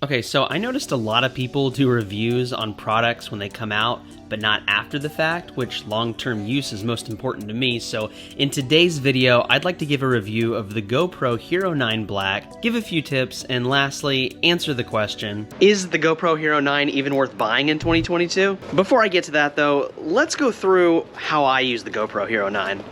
Okay, so I noticed a lot of people do reviews on products when they come out, but not after the fact, which long-term use is most important to me. So in today's video, I'd like to give a review of the GoPro Hero 9 Black, give a few tips, and lastly, answer the question, is the GoPro Hero 9 even worth buying in 2022? Before I get to that though, let's go through how I use the GoPro Hero 9.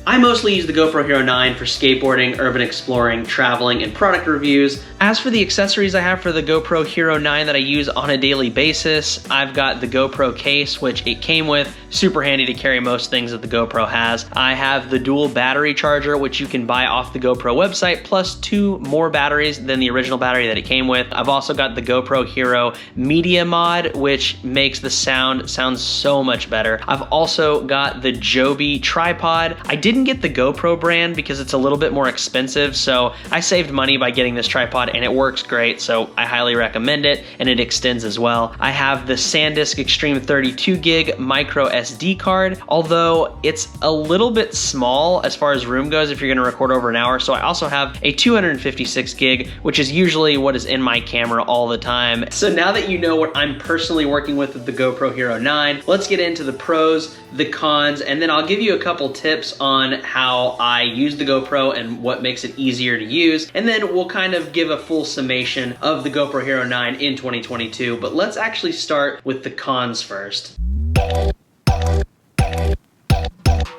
I mostly use the GoPro Hero 9 for skateboarding, urban exploring, traveling, and product reviews. As for the accessories I have for the GoPro Hero 9 that I use on a daily basis, I've got the GoPro case, which it came with, super handy to carry most things that the GoPro has. I have the dual battery charger, which you can buy off the GoPro website, plus 2 more batteries than the original battery that it came with. I've also got the GoPro Hero Media Mod, which makes the sound so much better. I've also got the Joby tripod. I didn't get the GoPro brand because it's a little bit more expensive, so I saved money by getting this tripod and it works great, so I highly recommend it, and it extends as well. I have the SanDisk Extreme 32 gig micro SD card, although it's a little bit small as far as room goes if you're gonna record over an hour, so I also have a 256 gig, which is usually what is in my camera all the time. So now that you know what I'm personally working with the GoPro Hero 9, let's get into the pros, the cons, and then I'll give you a couple tips on how I use the GoPro and what makes it easier to use, and then we'll kind of give a full summation of the GoPro Hero 9 in 2022, but let's actually start with the cons first.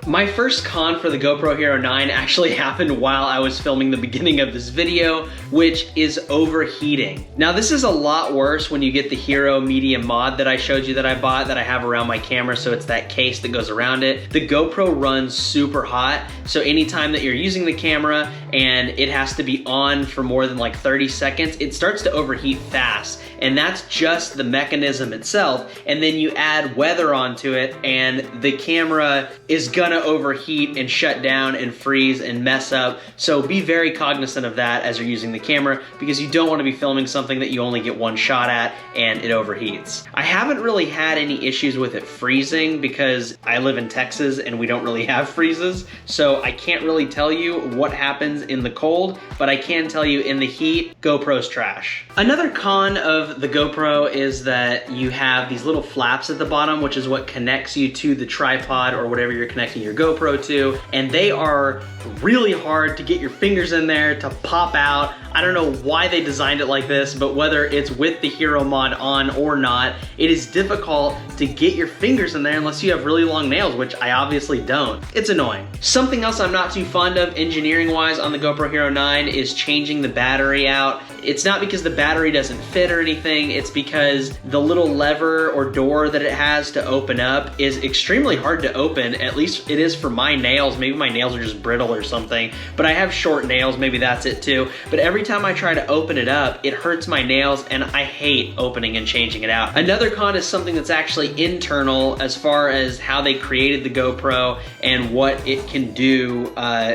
My first con for the GoPro Hero 9 actually happened while I was filming the beginning of this video, which is overheating. Now this is a lot worse when you get the Hero Media Mod that I showed you that I bought, that I have around my camera, so it's that case that goes around it. The GoPro runs super hot, so anytime that you're using the camera and it has to be on for more than like 30 seconds, it starts to overheat fast. And that's just the mechanism itself. And then you add weather onto it and the camera is gonna overheat and shut down and freeze and mess up. So be very cognizant of that as you're using the camera, because you don't wanna be filming something that you only get one shot at and it overheats. I haven't really had any issues with it freezing because I live in Texas and we don't really have freezes. So I can't really tell you what happens in the cold, but I can tell you in the heat, GoPro's trash. Another con of the GoPro is that you have these little flaps at the bottom, which is what connects you to the tripod or whatever you're connecting your GoPro to, and they are really hard to get your fingers in there to pop out. I don't know why they designed it like this, but whether it's with the Hero Mod on or not, it is difficult to get your fingers in there unless you have really long nails, which I obviously don't. It's annoying. Something else I'm not too fond of engineering-wise on the GoPro Hero 9 is changing the battery out. It's not because the battery doesn't fit or anything, it's because the little lever or door that it has to open up is extremely hard to open, at least it is for my nails. Maybe my nails are just brittle or something, but I have short nails, maybe that's it too. But every time I try to open it up, it hurts my nails and I hate opening and changing it out. Another con is something that's actually internal as far as how they created the GoPro and what it can do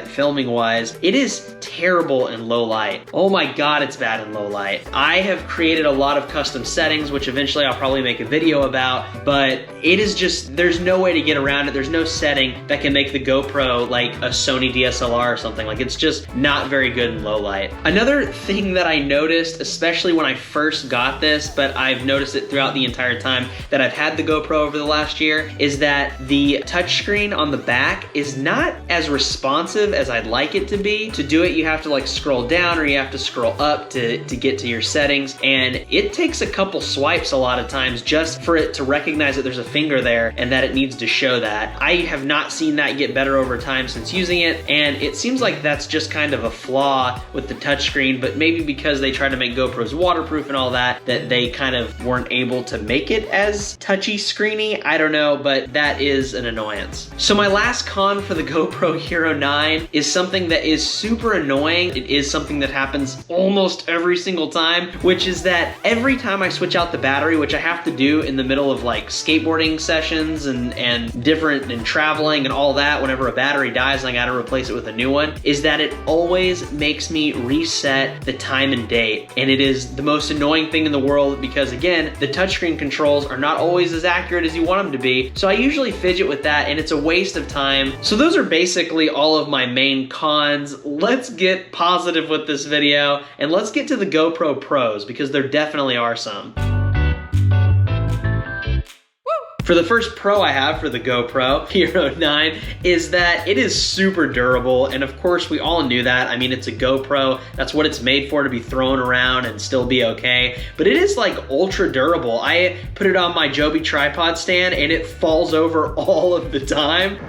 filming wise. It is terrible in low light. Oh my God, it's bad in low light. I have created a lot of custom settings, which eventually I'll probably make a video about, but it is just, there's no way to get around it. There's no setting that can make the GoPro like a Sony DSLR or something. Like, it's just not very good in low light. Another thing that I noticed, especially when I first got this, but I've noticed it throughout the entire time that I've had the GoPro over the last year, is that the touchscreen on the back is not as responsive as I'd like it to be. To do it, you have to like scroll down or you have to scroll up to get to your settings, and it takes a couple swipes a lot of times just for it to recognize that there's a finger there and that it needs to show that. I have not seen that get better over time since using it, and it seems like that's just kind of a flaw with the touchscreen, but maybe because they try to make GoPros waterproof and all that, that they kind of weren't able to make it as touchy screeny. I don't know, but that is an annoyance. So my last con for the GoPro Hero 9 is something that is super annoying. It is something that happens almost every single time, which is that every time I switch out the battery, which I have to do in the middle of like skateboarding sessions and traveling and all that, whenever a battery dies and I gotta replace it with a new one, is that it always makes me reset the time and date. And it is the most annoying thing in the world because, again, the touchscreen controls are not always as accurate as you want them to be. So I usually fidget with that, and it's a waste of time. So those are basically all of my main cons. Let's get positive with this video, and let's get to the GoPro pros, because there definitely are some. For the first pro I have for the GoPro Hero 9 is that it is super durable, and of course we all knew that. I mean, it's a GoPro, that's what it's made for, to be thrown around and still be okay. But it is like ultra durable. I put it on my Joby tripod stand and it falls over all of the time.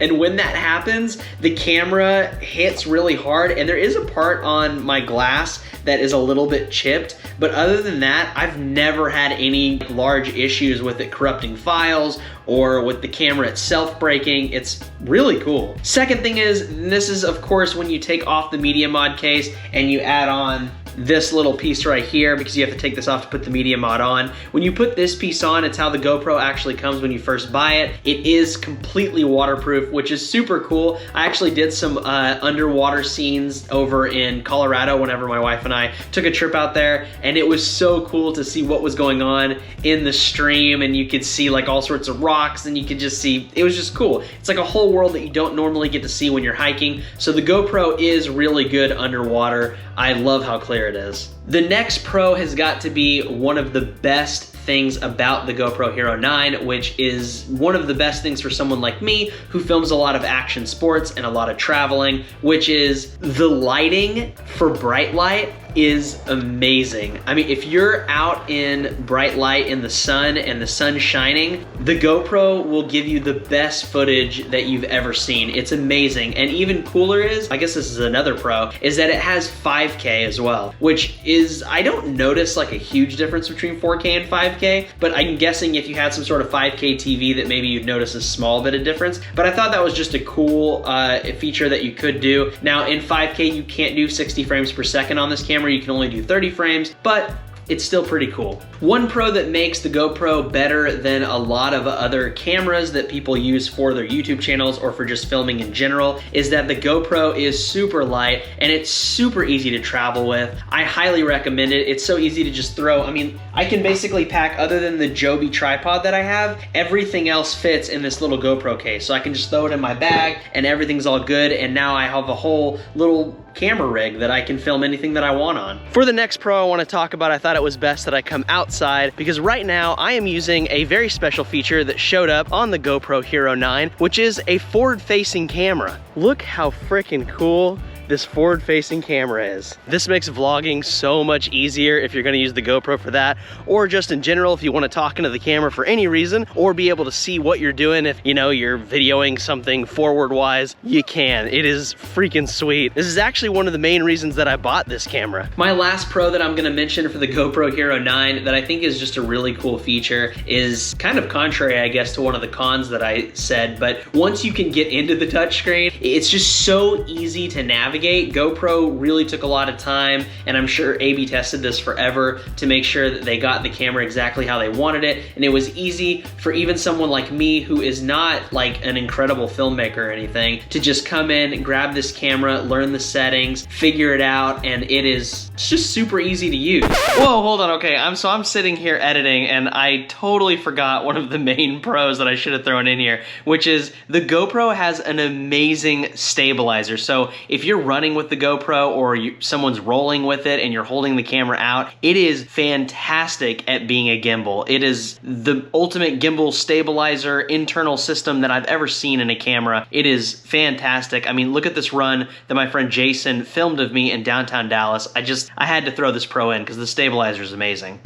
And when that happens, the camera hits really hard, and there is a part on my glass that is a little bit chipped, but other than that, I've never had any large issues with it corrupting files or with the camera itself breaking. It's really cool. Second thing is, this is of course when you take off the media mod case and you add on this little piece right here, because you have to take this off to put the media mod on. When you put this piece on, it's how the GoPro actually comes when you first buy it. It is completely waterproof, which is super cool. I actually did some underwater scenes over in Colorado whenever my wife and I took a trip out there, and it was so cool to see what was going on in the stream, and you could see like all sorts of rocks, and you could just see, it was just cool. It's like a whole world that you don't normally get to see when you're hiking. So the GoPro is really good underwater. I love how clear it is. The next pro has got to be one of the best things about the GoPro Hero 9, which is one of the best things for someone like me who films a lot of action sports and a lot of traveling, which is the lighting for bright light is amazing. I mean, if you're out in bright light in the sun and the sun's shining, the GoPro will give you the best footage that you've ever seen. It's amazing. And even cooler is, I guess this is another pro, is that it has 5K as well, which is, I don't notice like a huge difference between 4K and 5K, but I'm guessing if you had some sort of 5K TV that maybe you'd notice a small bit of difference. But I thought that was just a cool feature that you could do. Now in 5K, you can't do 60 frames per second on this camera. You can only do 30 frames, but it's still pretty cool. One pro that makes the GoPro better than a lot of other cameras that people use for their YouTube channels or for just filming in general is that the GoPro is super light and it's super easy to travel with. I highly recommend it. It's so easy to just throw. I mean, I can basically pack, other than the Joby tripod that I have, everything else fits in this little GoPro case. So I can just throw it in my bag and everything's all good, and now I have a whole little camera rig that I can film anything that I want on. For the next pro I want to talk about, I thought it was best that I come outside, because right now I am using a very special feature that showed up on the GoPro Hero 9, which is a forward-facing camera. Look how freaking cool this forward-facing camera is. This makes vlogging so much easier if you're gonna use the GoPro for that, or just in general if you wanna talk into the camera for any reason, or be able to see what you're doing. If you know you're videoing something forward-wise, you can. It is freaking sweet. This is actually one of the main reasons that I bought this camera. My last pro that I'm gonna mention for the GoPro Hero 9 that I think is just a really cool feature is kind of contrary, I guess, to one of the cons that I said, but once you can get into the touchscreen, it's just so easy to navigate. GoPro really took a lot of time, and I'm sure A/B tested this forever to make sure that they got the camera exactly how they wanted it, and it was easy for even someone like me who is not like an incredible filmmaker or anything to just come in, grab this camera, learn the settings, figure it out, and it's just super easy to use. Whoa, hold on, okay, I'm sitting here editing and I totally forgot one of the main pros that I should have thrown in here, which is the GoPro has an amazing stabilizer. So if you're running with the GoPro or someone's rolling with it and you're holding the camera out, it is fantastic at being a gimbal. It is the ultimate gimbal stabilizer internal system that I've ever seen in a camera. It is fantastic. I mean, look at this run that my friend Jason filmed of me in downtown Dallas. I had to throw this pro in because the stabilizer is amazing.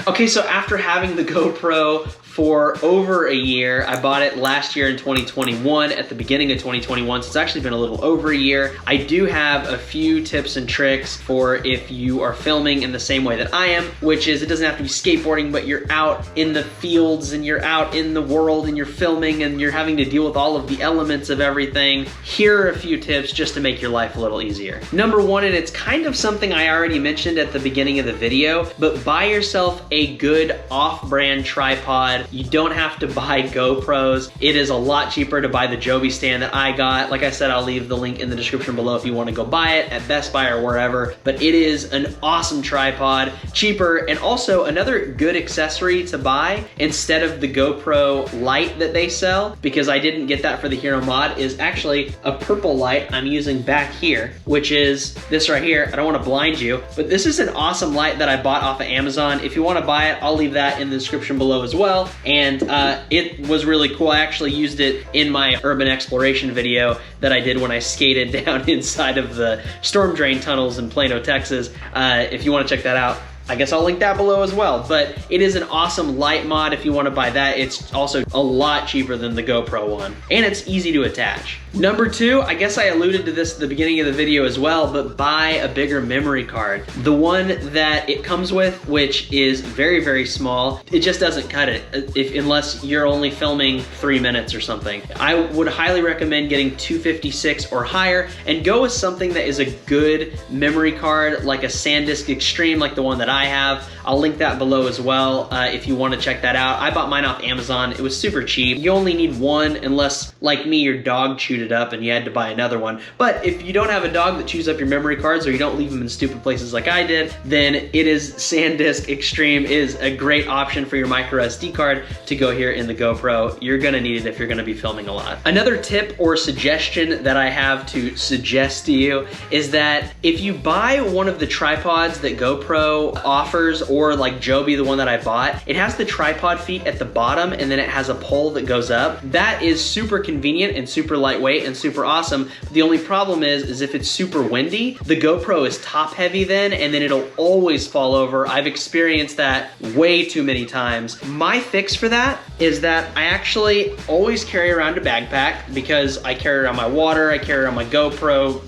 Okay, so after having the GoPro for over a year. I bought it last year in 2021, at the beginning of 2021, so it's actually been a little over a year. I do have a few tips and tricks for if you are filming in the same way that I am, which is it doesn't have to be skateboarding, but you're out in the fields and you're out in the world and you're filming and you're having to deal with all of the elements of everything. Here are a few tips just to make your life a little easier. Number one, and it's kind of something I already mentioned at the beginning of the video, but buy yourself a good off-brand tripod. You don't have to buy GoPros. It is a lot cheaper to buy the Joby stand that I got. Like I said, I'll leave the link in the description below if you want to go buy it at Best Buy or wherever, but it is an awesome tripod, cheaper, and also another good accessory to buy instead of the GoPro light that they sell, because I didn't get that for the Hero mod, is actually a purple light I'm using back here, which is this right here. I don't want to blind you, but this is an awesome light that I bought off of Amazon. If you want to buy it, I'll leave that in the description below as well. And it was really cool. I actually used it in my urban exploration video that I did when I skated down inside of the storm drain tunnels in Plano, Texas. If you want to check that out, I guess I'll link that below as well. But it is an awesome light mod if you want to buy that. It's also a lot cheaper than the GoPro one, and it's easy to attach. Number two, I guess I alluded to this at the beginning of the video as well, but buy a bigger memory card. The one that it comes with, which is very, very small, it just doesn't cut it unless you're only filming 3 minutes or something. I would highly recommend getting 256 or higher and go with something that is a good memory card, like a SanDisk Extreme, like the one that I have. I'll link that below as well if you want to check that out. I bought mine off Amazon. It was super cheap. You only need one unless, like me, your dog chewed it up and you had to buy another one. But if you don't have a dog that chews up your memory cards, or you don't leave them in stupid places like I did, then it is SanDisk Extreme is a great option for your micro SD card to go here in the GoPro. You're gonna need it if you're gonna be filming a lot. Another tip or suggestion that I have to suggest to you is that if you buy one of the tripods that GoPro offers, or like Joby, the one that I bought, it has the tripod feet at the bottom and then it has a pole that goes up. That is super convenient and super lightweight and super awesome. The only problem is if it's super windy, the GoPro is top heavy then, and then it'll always fall over. I've experienced that way too many times. My fix for that is that I actually always carry around a backpack, because I carry around my water, I carry around my GoPro,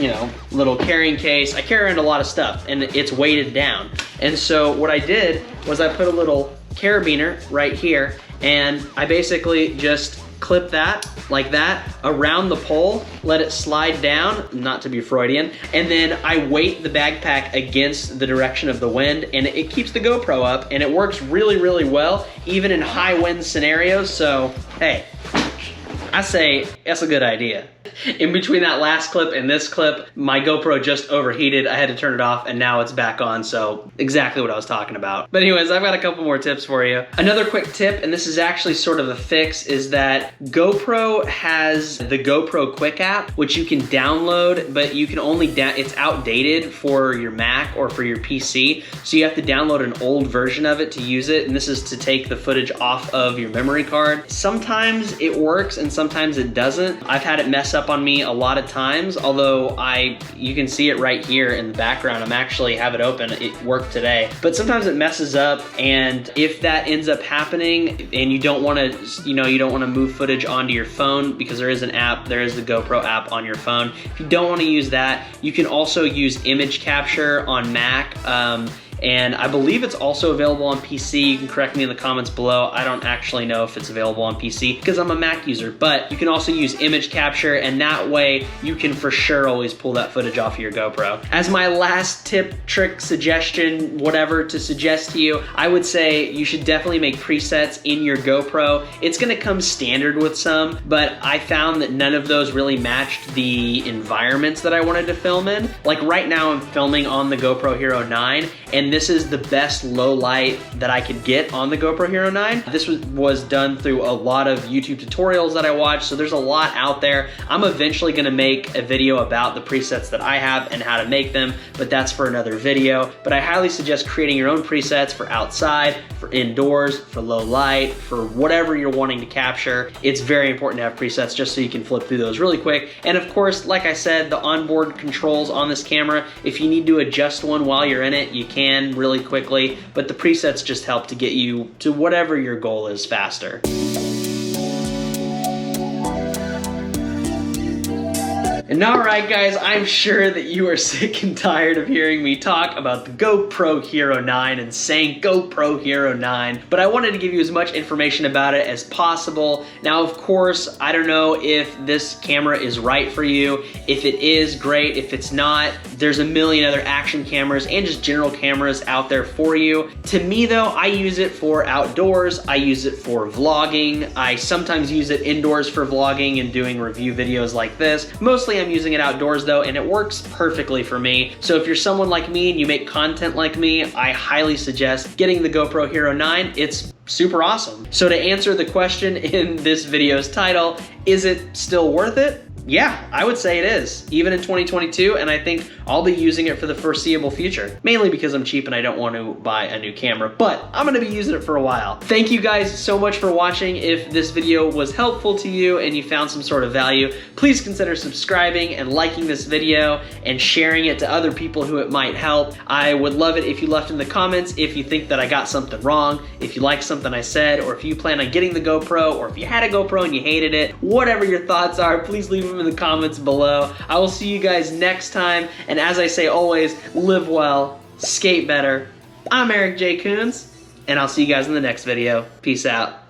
you know, little carrying case. I carry around a lot of stuff and it's weighted down. And so what I did was I put a little carabiner right here, and I basically just clip that like that around the pole, let it slide down, not to be Freudian, and then I weight the backpack against the direction of the wind, and it keeps the GoPro up, and it works really, really well, even in high wind scenarios. So, hey, I say that's a good idea. In between that last clip and this clip, my GoPro just overheated. I had to turn it off and now it's back on, so exactly what I was talking about. But anyways, I've got a couple more tips for you. Another quick tip, and this is actually sort of a fix, is that GoPro has the GoPro Quick app, which you can download, but you can only it's outdated for your Mac or for your PC, so you have to download an old version of it to use it, and this is to take the footage off of your memory card. Sometimes it works and sometimes it doesn't. I've had it mess up on me a lot of times, although you can see it right here in the background. I'm actually have it open, it worked today. But sometimes it messes up, and if that ends up happening and you don't wanna, you don't wanna move footage onto your phone, because there is an app, there is the GoPro app on your phone. If you don't wanna use that, you can also use image capture on Mac. And I believe it's also available on PC. You can correct me in the comments below. I don't actually know if it's available on PC because I'm a Mac user, but you can also use image capture, and that way you can for sure always pull that footage off of your GoPro. As my last tip, trick, suggestion, whatever to suggest to you, I would say you should definitely make presets in your GoPro. It's gonna come standard with some, but I found that none of those really matched the environments that I wanted to film in. Like right now I'm filming on the GoPro Hero 9, and this is the best low light that I could get on the GoPro Hero 9. This was done through a lot of YouTube tutorials that I watched, so there's a lot out there. I'm eventually gonna make a video about the presets that I have and how to make them, but that's for another video. But I highly suggest creating your own presets for outside, for indoors, for low light, for whatever you're wanting to capture. It's very important to have presets just so you can flip through those really quick. And of course, like I said, the onboard controls on this camera, if you need to adjust one while you're in it, you can. pan really quickly, but the presets just help to get you to whatever your goal is faster. And alright guys, I'm sure that you are sick and tired of hearing me talk about the GoPro Hero 9 and saying GoPro Hero 9, but I wanted to give you as much information about it as possible. Now of course, I don't know if this camera is right for you. If it is, great. If it's not, there's a million other action cameras and just general cameras out there for you. To me though, I use it for outdoors, I use it for vlogging, I sometimes use it indoors for vlogging and doing review videos like this. Mostly I'm using it outdoors though, and it works perfectly for me. So if you're someone like me and you make content like me, I highly suggest getting the GoPro Hero 9. It's super awesome. So to answer the question in this video's title, is it still worth it? Yeah, I would say it is, even in 2022, and I think I'll be using it for the foreseeable future. Mainly because I'm cheap and I don't want to buy a new camera, but I'm gonna be using it for a while. Thank you guys so much for watching. If this video was helpful to you and you found some sort of value, please consider subscribing and liking this video and sharing it to other people who it might help. I would love it if you left in the comments if you think that I got something wrong, if you like something I said, or if you plan on getting the GoPro, or if you had a GoPro and you hated it. Whatever your thoughts are, please leave them in the comments below. I will see you guys next time, and as I say always, live well, skate better. I'm Eric J. Coons, and I'll see you guys in the next video. Peace out.